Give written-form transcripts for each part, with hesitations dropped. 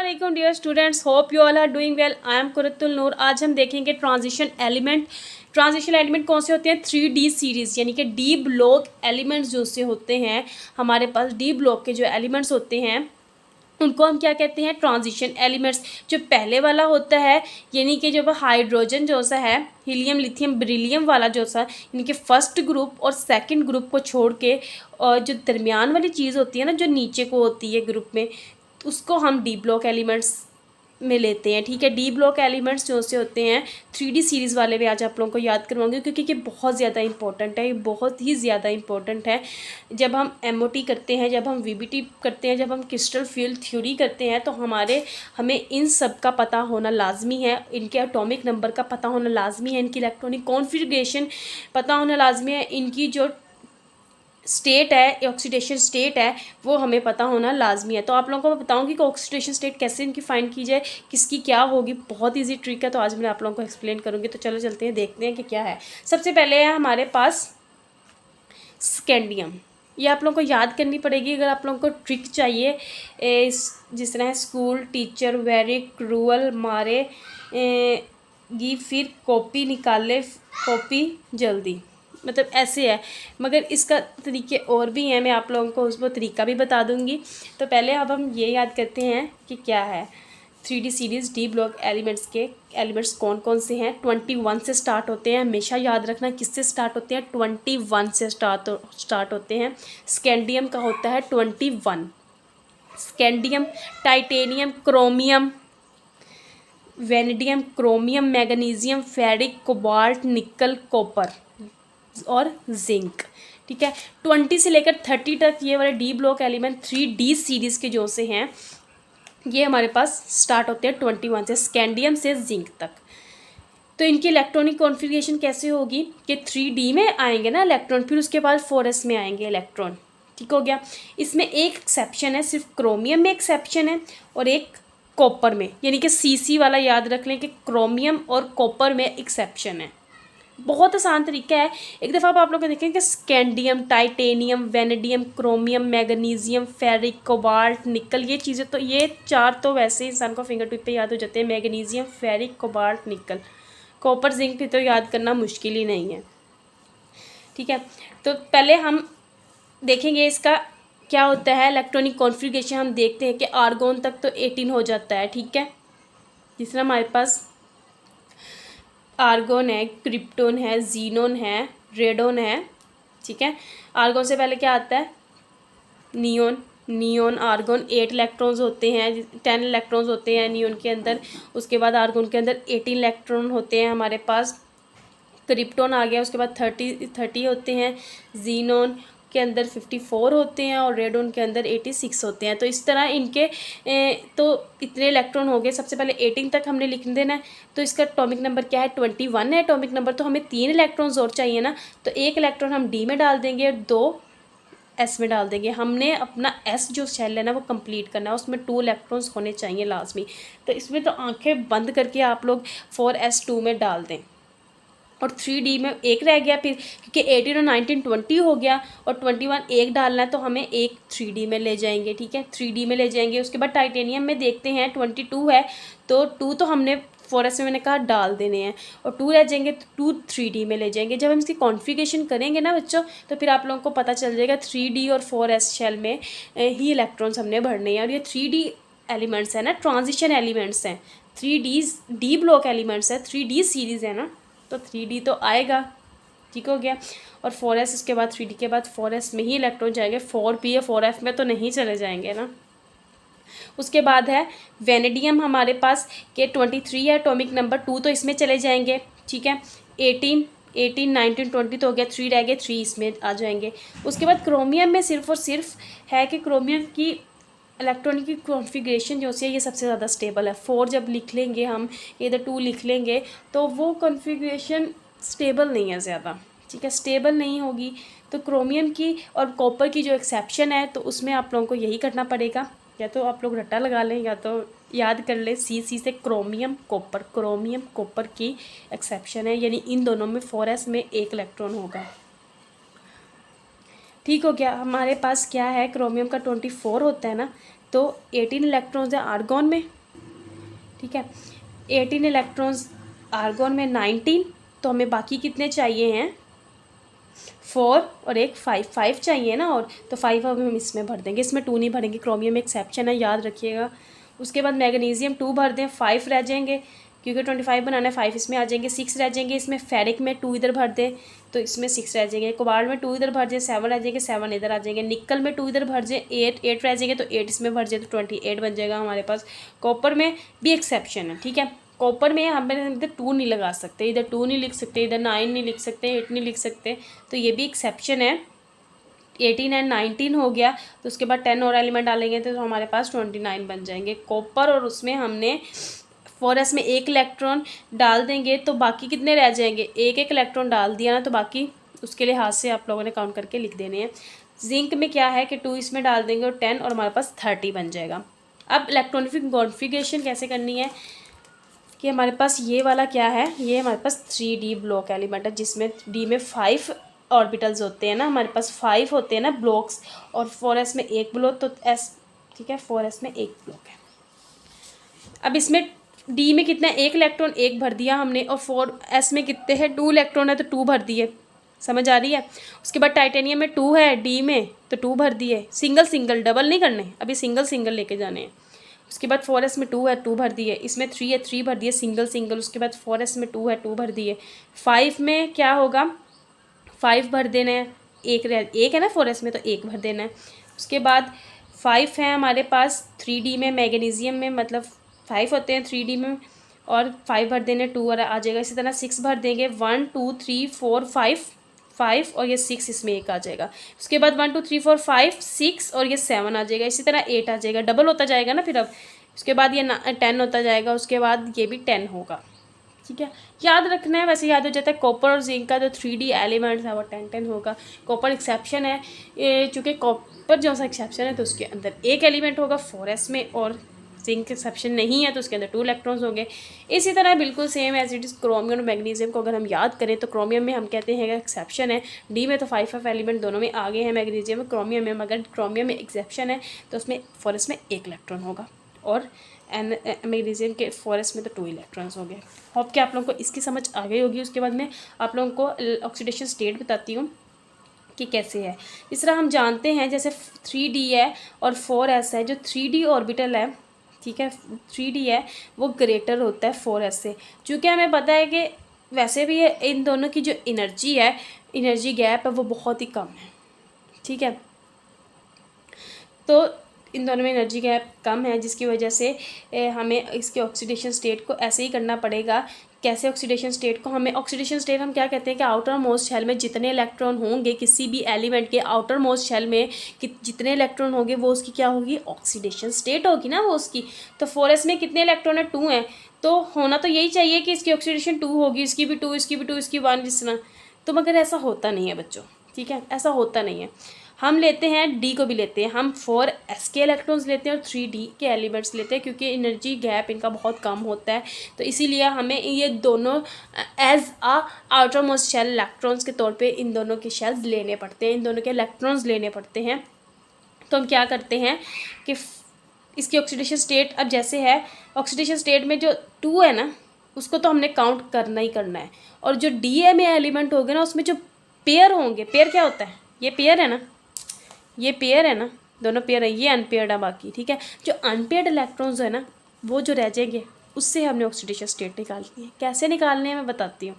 अस्सलामुअलैकुम dear students, hope you all are doing well. I am Qurratul Noor. आज हम देखेंगे ट्रांजिशन एलिमेंट। ट्रांजिशन एलिमेंट कौन से होते हैं? 3D सीरीज़ यानी कि डी ब्लॉक एलिमेंट्स जो से होते हैं हमारे पास। डी ब्लॉक के जो एलिमेंट्स होते हैं उनको हम क्या कहते हैं? Transition elements. जो पहले वाला होता है यानी कि जब हाइड्रोजन जो सा है, हीलियम लिथियम बेरिलियम वाला जो सा यानी कि फर्स्ट ग्रुप और सेकंड ग्रुप को छोड़ के और जो दरमियान वाली चीज़ होती है ना, जो नीचे को होती है ग्रुप में, उसको हम डी ब्लॉक एलिमेंट्स में लेते हैं। ठीक है, डी ब्लॉक एलिमेंट्स जो से होते हैं 3D सीरीज़ वाले में आज आप लोगों को याद करवाऊंगी, क्योंकि ये बहुत ज़्यादा इंपॉर्टेंट है। ये बहुत ही ज़्यादा इंपॉर्टेंट है। जब हम MOT करते हैं, जब हम VBT करते हैं, जब हम क्रिस्टल फील्ड थ्योरी करते हैं, तो हमें इन सब का पता होना लाजमी है। इनके एटॉमिक नंबर का पता होना लाजमी है, इनकी इलेक्ट्रॉनिक कॉन्फ़िगरेशन पता होना लाजमी है, इनकी जो स्टेट है, ऑक्सीडेशन स्टेट है, वो हमें पता होना लाजमी है। तो आप लोगों को मैं बताऊंगी कि ऑक्सीडेशन स्टेट कैसे इनकी फाइंड की जाए, किसकी क्या होगी। बहुत इजी ट्रिक है, तो आज मैं आप लोगों को एक्सप्लेन करूंगी। तो चलो चलते हैं, देखते हैं कि क्या है। सबसे पहले है हमारे पास स्कैंडियम। ये आप लोगों को याद करनी पड़ेगी अगर आप लोगों को ट्रिक चाहिए। जिस तरह स्कूल टीचर वेरी क्रूअल मारे गी, फिर कॉपी निकाले कॉपी जल्दी, मतलब ऐसे है। मगर इसका तरीके और भी हैं, मैं आप लोगों को उसको तरीका भी बता दूंगी। तो पहले अब हम ये याद करते हैं कि क्या है 3D series D block elements के एलिमेंट्स कौन कौन से हैं। 21 से स्टार्ट होते हैं, हमेशा याद रखना किससे स्टार्ट होते हैं? 21 से स्टार्ट होते हैं। स्कैंडियम का होता है 21। Scandium, titanium, chromium, vanadium, chromium, magnesium, ferric, cobalt, निकल, कॉपर और जिंक। ठीक है, 20 से लेकर 30 तक ये वाले D block element 3D series के जो से हैं ये हमारे पास स्टार्ट होते हैं 21 से, स्कैंडियम से जिंक तक। तो इनकी इलेक्ट्रॉनिक कॉन्फ़िगरेशन कैसे होगी कि 3D में आएंगे ना इलेक्ट्रॉन, फिर उसके बाद 4s में आएंगे इलेक्ट्रॉन। ठीक हो गया। इसमें एक एक्सेप्शन है, सिर्फ क्रोमियम में एक्सेप्शन है और एक कॉपर में, यानी कि CC वाला याद रख लें कि क्रोमियम और कॉपर में एक्सेप्शन है। बहुत आसान तरीका है। एक दफ़ा आप लोग देखें कि scandium, titanium, vanadium, chromium, magnesium, ferric, cobalt, निकल, ये चीज़ें तो ये चार तो वैसे ही इंसान को फिंगर टिप पे याद हो जाते हैं। मैग्नीशियम, फेरिक, कोबाल्ट, निकल, कॉपर, जिंक भी तो याद करना मुश्किल ही नहीं है। ठीक है, तो पहले हम देखेंगे इसका क्या होता है इलेक्ट्रॉनिक कॉन्फ़िगरेशन। हम देखते हैं कि आर्गोन तक तो 18 हो जाता है। ठीक है, जिस तरह हमारे पास आर्गोन है, क्रिप्टोन है, जीनोन है, रेडोन है। ठीक है, आर्गोन से पहले क्या आता है? नियोन। नियोन आर्गोन 8 इलेक्ट्रॉन्स होते हैं, 10 इलेक्ट्रॉन्स होते हैं नियोन के अंदर। उसके बाद आर्गोन के अंदर 18 इलेक्ट्रॉन होते हैं हमारे पास। क्रिप्टोन आ गया, उसके बाद 30 होते हैं। जीनोन के अंदर 54 होते हैं और रेडोन के अंदर 86 होते हैं। तो इस तरह इनके तो इतने इलेक्ट्रॉन हो गए। सबसे पहले 18 तक हमने लिख देना है। तो इसका एटॉमिक नंबर क्या है? 21 है एटॉमिक नंबर। तो हमें 3 इलेक्ट्रॉन्स और चाहिए ना, तो एक इलेक्ट्रॉन हम D में डाल देंगे और 2 S में डाल देंगे। हमने अपना S जो शेल है ना वो कंप्लीट करना है, उसमें 2 इलेक्ट्रॉन्स होने चाहिए लाजमी। तो इसमें तो आंखें बंद करके आप लोग 4s2 में डाल दें और 3D में एक रह गया फिर, क्योंकि 18 और 19 20 हो गया और 21 एक डालना है, तो हमें एक 3D में ले जाएंगे। ठीक है, 3D में ले जाएंगे। उसके बाद टाइटेनियम में देखते हैं 22 है, तो 2 तो हमने 4s में मैंने कहा डाल देने हैं और 2 रह जाएंगे, तो 2 3D में ले जाएंगे। जब हम इसकी कॉन्फ़िगरेशन करेंगे ना बच्चों, तो फिर आप लोगों को पता चल जाएगा 3D और 4s शेल में ही इलेक्ट्रॉन्स हमने भरने हैं। और ये 3D एलिमेंट्स है ना, ट्रांजिशन एलिमेंट्स हैं, 3D डी ब्लॉक एलिमेंट्स है, 3D सीरीज़ है ना, तो 3D तो आएगा। ठीक हो गया। और 4s इसके बाद 3D के बाद 4s में ही इलेक्ट्रॉन जाएंगे, 4p या 4f में तो नहीं चले जाएंगे ना। उसके बाद है वेनेडियम हमारे पास के 23 है एटॉमिक नंबर, 2 तो इसमें चले जाएंगे। ठीक है, 18 19 20 तो हो गया, 3 रह गए, 3 इसमें आ जाएंगे। उसके बाद क्रोमियम में सिर्फ और सिर्फ है कि क्रोमियम की इलेक्ट्रॉनिक की कॉन्फ़िगरेशन जो है ये सबसे ज़्यादा स्टेबल है। 4 जब लिख लेंगे हम, इधर 2 लिख लेंगे, तो वो कॉन्फ़िगरेशन स्टेबल नहीं है ज़्यादा। ठीक है, स्टेबल नहीं होगी। तो क्रोमियम की और कॉपर की जो एक्सेप्शन है, तो उसमें आप लोगों को यही करना पड़ेगा, या तो आप लोग रट्टा लगा लें या तो याद कर लें CC से क्रोमियम कॉपर। क्रोमियम कॉपर की एक्सेप्शन है, यानी इन दोनों में 4s में एक इलेक्ट्रॉन होगा। ठीक हो गया। हमारे पास क्या है, क्रोमियम का 24 होता है ना, तो तो 18 इलेक्ट्रॉन्स है आर्गॉन में, ठीक है, 18 इलेक्ट्रॉन्स आर्गॉन में 19, तो हमें बाकी कितने चाहिए हैं 4 और एक 5 चाहिए ना, और तो 5 अब हम इसमें भर देंगे, इसमें 2 नहीं भरेंगे, क्रोमियम में एक्सेप्शन है याद रखिएगा। उसके बाद मैग्नीशियम 2 भर दें, 5 रह जाएंगे क्योंकि 25 बनाना है, 5 इसमें आ जाएंगे, 6 रह जाएंगे इसमें। फेरिक में 2 इधर भर दें तो इसमें 6 रह जाएंगे। कोबाल्ट में 2 इधर भर जाए 7 रह जाएंगे, 7 इधर आ जाएंगे। निकल में 2 इधर भर जाए 8 रह जाएंगे, तो 8 इसमें भर जाए तो 28 बन जाएगा हमारे पास। कॉपर में भी एक्सेप्शन है, ठीक है, कॉपर में हम इधर 2 नहीं लगा सकते, इधर 2 नहीं लिख सकते, इधर 9 नहीं लिख सकते, 8 नहीं लिख सकते, तो ये भी एक्सेप्शन है। 18 एंड 19 हो गया, तो उसके बाद 10 और एलिमेंट डालेंगे तो हमारे पास 29 बन जाएंगे कॉपर। और उसमें हमने 4s में 1 इलेक्ट्रॉन डाल देंगे तो बाकी कितने रह जाएंगे, एक इलेक्ट्रॉन डाल दिया ना, तो बाकी उसके लिए हाथ से आप लोगों ने काउंट करके लिख देने हैं। जिंक में क्या है कि 2 इसमें डाल देंगे और 10 और हमारे पास 30 बन जाएगा। अब इलेक्ट्रॉनिक कॉन्फ़िगरेशन कैसे करनी है कि हमारे पास ये वाला क्या है, ये हमारे पास 3D ब्लॉक एलिमेंट है जिसमें D में 5 ऑर्बिटल्स होते हैं ना, हमारे पास 5 होते हैं ना ब्लॉक्स, और 4s में 1 ब्लॉक, तो s, ठीक है, 4s में 1 ब्लॉक है। अब इसमें D में कितना है, 1 इलेक्ट्रॉन 1 भर दिया हमने, और 4s में कितने हैं 2 इलेक्ट्रॉन है तो 2 भर दिए, समझ आ रही है। उसके बाद टाइटेनियम में 2 है D में तो 2 भर दिए, सिंगल सिंगल डबल नहीं करने, अभी सिंगल सिंगल लेके जाने हैं। उसके बाद 4s में 2 है 2 भर दिए, इसमें 3 है 3 भर दिए सिंगल सिंगल। उसके बाद 4s में 2 है 2 भर दिए। 5 में क्या होगा, 5 भर देना है, एक है ना 4s में तो 1 भर देना है। उसके बाद 5 है हमारे पास 3D में, मैग्नीशियम में मतलब 5 होते हैं 3D में, और 5 भर देने, 2 और आ जाएगा। इसी तरह 6 भर देंगे, 1 2 3 4 5 और ये 6 इसमें 1 आ जाएगा। उसके बाद 1 2 3 4 5 6 और ये 7 आ जाएगा। इसी तरह 8 आ जाएगा, डबल होता जाएगा ना फिर अब। उसके बाद ये 10 होता जाएगा, उसके बाद ये भी 10 होगा, ठीक है, याद रखना है, वैसे याद हो जाता है। कॉपर और जिंक का जो 3D एलिमेंट्स है वो 10 होगा। कॉपर एक्सेप्शन है, चूँकि कॉपर जो सा एक्सेप्शन है तो उसके अंदर 1 एलिमेंट होगा 4s में, और जिंक एक्सेप्शन नहीं है तो उसके अंदर 2 इलेक्ट्रॉन्स होंगे। इसी तरह बिल्कुल same as it is chromium और मैग्नीशियम को अगर हम याद करें तो क्रोमियम में हम कहते हैं एक्सेप्शन है, डी में तो 5 एलिमेंट दोनों में आगे हैं, मैग्नीशियम में क्रोमियम में, मगर क्रोमियम में एक्सेप्शन है तो उसमें 4s में 1 इलेक्ट्रॉन होगा, और मैग्नीशियम के 4s में तो 2 इलेक्ट्रॉन्स हो गए। होप कि आप लोगों को इसकी समझ आ गई होगी। उसके बाद मैं आप लोगों को ऑक्सीडेशन स्टेट बताती हूँ कि कैसे है। इस तरह हम जानते हैं जैसे 3D है और 4s है, जो 3D ऑर्बिटल है, ठीक है, 3D है वो ग्रेटर होता है 4s से, क्योंकि हमें पता है कि वैसे भी इन दोनों की जो एनर्जी है, एनर्जी गैप है वो बहुत ही कम है, ठीक है, तो इन दोनों में एनर्जी गैप कम है, जिसकी वजह से हमें इसके ऑक्सीडेशन स्टेट को ऐसे ही करना पड़ेगा। कैसे ऑक्सीडेशन स्टेट को, हमें ऑक्सीडेशन स्टेट हम क्या कहते हैं कि आउटर मोस्ट शेल में जितने इलेक्ट्रॉन होंगे किसी भी एलिमेंट के आउटर मोस्ट शेल में कि जितने इलेक्ट्रॉन होंगे वो उसकी क्या होगी, ऑक्सीडेशन स्टेट होगी ना वो उसकी। तो 4s में कितने इलेक्ट्रॉन है, 2 हैं, तो होना तो यही चाहिए कि इसकी ऑक्सीडेशन 2 होगी, इसकी भी 2, इसकी भी 2, इसकी 1, जिस तरह, तो मगर ऐसा होता नहीं है बच्चों, ठीक है, ऐसा होता नहीं है। हम लेते हैं D को भी लेते हैं, हम 4s के इलेक्ट्रॉन्स लेते हैं और 3D के एलिमेंट्स लेते हैं, क्योंकि एनर्जी गैप इनका बहुत कम होता है, तो इसीलिए हमें ये दोनों एज आ आउटर मोस्ट शेल इलेक्ट्रॉन्स के तौर पे इन दोनों के शेल्स लेने पड़ते हैं, इन दोनों के इलेक्ट्रॉन्स लेने पड़ते हैं। तो हम क्या करते हैं कि इसकी ऑक्सीडेशन स्टेट अब जैसे है, ऑक्सीडेशन स्टेट में जो 2 है ना उसको तो हमने काउंट करना ही करना है, और जो D में एलिमेंट होंगे ना उसमें जो पेयर होंगे, पेयर क्या होता है, ये पेयर है ना, ये पेयर है ना, दोनों पेयर है, ये अनपेयर्ड है बाकी, ठीक है, जो अनपेयर्ड इलेक्ट्रॉन्स है ना वो जो रह जाएंगे उससे हमने ऑक्सीडेशन स्टेट निकालनी है। कैसे निकालने हैं मैं बताती हूँ।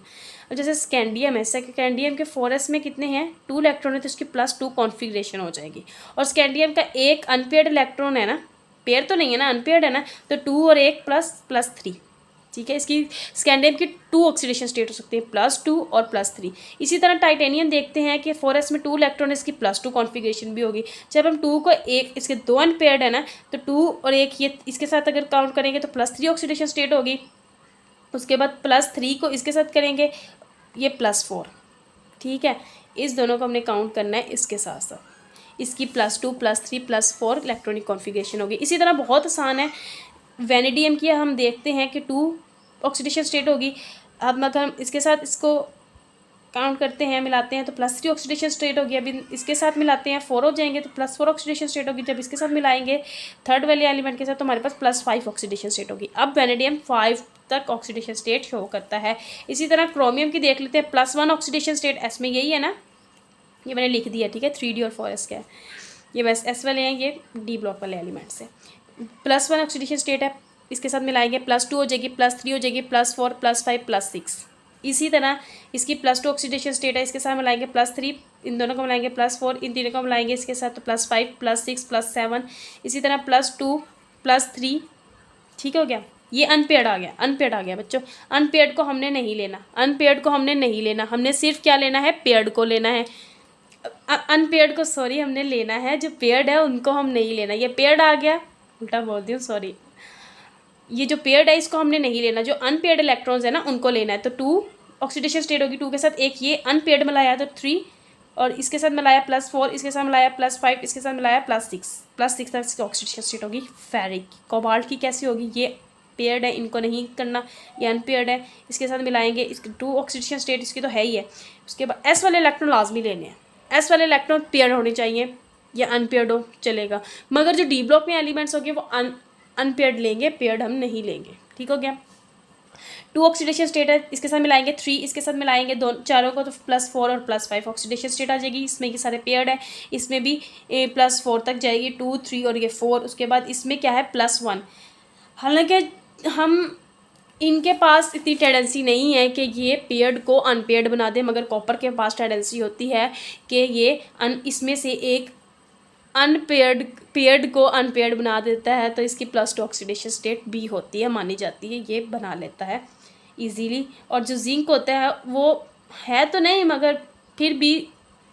अब जैसे स्कैंडियम है, स्कैंडियम के 4s में कितने हैं, 2 इलेक्ट्रॉन है तो इसकी +2 कॉन्फिगरेशन हो जाएगी, और स्कैंडियम का एक अनपेयर्ड इलेक्ट्रॉन है ना, पेयर तो नहीं है ना, अनपेयर्ड है ना, तो 2 और 1 +3, ठीक है, इसकी स्कैंडियम की 2 ऑक्सीडेशन स्टेट हो सकती है, +2 और +3। इसी तरह टाइटेनियम देखते हैं कि 4s में 2 इलेक्ट्रॉन, इसकी +2 कॉन्फिगरेशन भी होगी। जब हम 2 को 1, इसके 2 अनपेयर्ड है ना, तो 2 और 1 ये इसके साथ अगर काउंट करेंगे तो +3 ऑक्सीडेशन स्टेट होगी। उसके बाद +3 को इसके साथ करेंगे, ये +4, ठीक है, इस दोनों को हमने काउंट करना है इसके साथ साथ, इसकी +2 +3 +4 इलेक्ट्रॉनिक कॉन्फिगरेशन होगी। इसी तरह बहुत आसान है, वेनेडियम की हम देखते हैं कि 2 ऑक्सीडेशन स्टेट होगी। अब अगर हम इसके साथ इसको काउंट करते हैं, मिलाते हैं तो +3 ऑक्सीडेशन स्टेट होगी। अभी इसके साथ मिलाते हैं 4 हो जाएंगे तो +4 ऑक्सीडेशन स्टेट होगी। जब इसके साथ मिलाएंगे थर्ड वाले एलिमेंट के साथ तो हमारे पास +5 ऑक्सीडेशन स्टेट होगी। अब वेनेडियम 5 तक ऑक्सीडेशन स्टेट शो करता है। इसी तरह क्रोमियम की देख लेते हैं, +1 ऑक्सीडेशन स्टेट, एस में यही है ना, ये मैंने लिख दिया, ठीक है, 3D और 4s का है, ये बस एस वाले हैं, ये डी ब्लॉक वाले एलिमेंट्स है। +1 ऑक्सीडेशन स्टेट है, इसके साथ मिलाएंगे +2 हो जाएगी, +3 हो जाएगी, +4, +5, +6। इसी तरह इसकी +2 ऑक्सीडेशन स्टेट है, इसके साथ मिलाएंगे +3, इन दोनों को मिलाएंगे +4, इन तीनों को मिलाएंगे इसके साथ तो +5, +6, +7। इसी तरह +2, +3, ठीक हो गया। ये अनपेयर्ड आ गया, अनपेयर्ड आ गया बच्चों। अनपेयर्ड को हमने नहीं लेना, अनपेयर्ड को हमने नहीं लेना, हमने सिर्फ क्या लेना है, पेयर्ड को लेना है। अनपेयर्ड को सॉरी हमने लेना है, जो पेयर्ड है उनको हम नहीं लेना। ये पेयर्ड आ गया, उल्टा बोल दी हूँ, सॉरी। ये जो पेयर्ड है इसको हमने नहीं लेना, जो अनपेयर्ड इलेक्ट्रॉन्स है ना उनको लेना है। तो 2 ऑक्सीडेशन स्टेट होगी, 2 के साथ एक ये अनपेयर्ड मिलाया तो 3, और इसके साथ मिलाया +4, इसके साथ मिलाया +5, इसके साथ मिलाया +6 तक इसकी ऑक्सीडेशन स्टेट होगी फेरिक। कोबाल्ट की कैसी होगी, ये पेयर्ड है, इनको नहीं करना, ये अनपेयर्ड है, इसके साथ मिलाएंगे, इसकी 2 ऑक्सीडेशन स्टेट इसकी तो है ही है। उसके बाद एस वाले इलेक्ट्रॉन लाजमी लेने हैं, एस वाले इलेक्ट्रॉन पेयर्ड होने चाहिए, या अनपेयर्ड हो चलेगा, मगर जो डी ब्लॉक में एलिमेंट्स होंगे वो अनपेयर्ड लेंगे, पेयर्ड हम नहीं लेंगे, ठीक हो गया। 2 ऑक्सीडेशन स्टेट है, इसके साथ मिलाएंगे 3, इसके साथ मिलाएंगे चारों को तो +4 और +5 ऑक्सीडेशन स्टेट आ जाएगी। इसमें ये सारे पेयर्ड है, इसमें भी +4 तक जाएगी, 2, 3 और ये 4। उसके बाद इसमें क्या है +1। हालांकि हम इनके पास इतनी टेंडेंसी नहीं है कि ये पेयर्ड को अनपेयर्ड बना दे, मगर कॉपर के पास टेंडेंसी होती है कि ये इसमें से एक पेयर्ड को अनपेयर्ड बना देता है, तो इसकी +2 ऑक्सीडेशन स्टेट भी होती है, मानी जाती है, ये बना लेता है इजीली। और जो जिंक होता है वो है तो नहीं, मगर फिर भी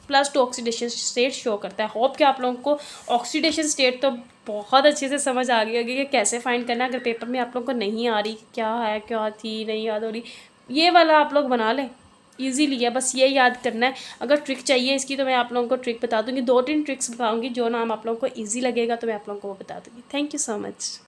+2 ऑक्सीडेशन स्टेट शो करता है। होप कि आप लोगों को ऑक्सीडेशन स्टेट तो बहुत अच्छे से समझ आ गई होगी कि कैसे फाइंड करना है। अगर पेपर में आप लोगों को नहीं आ रही, क्या है क्या थी नहीं याद हो रही, ये वाला आप लोग बना लें, ईजीली है, बस ये याद करना है। अगर ट्रिक चाहिए इसकी तो मैं आप लोगों को ट्रिक बता दूंगी, 2-3 ट्रिक्स बताऊंगी, जो नाम आप लोगों को ईजी लगेगा तो मैं आप लोगों को वो बता दूंगी। Thank you so much.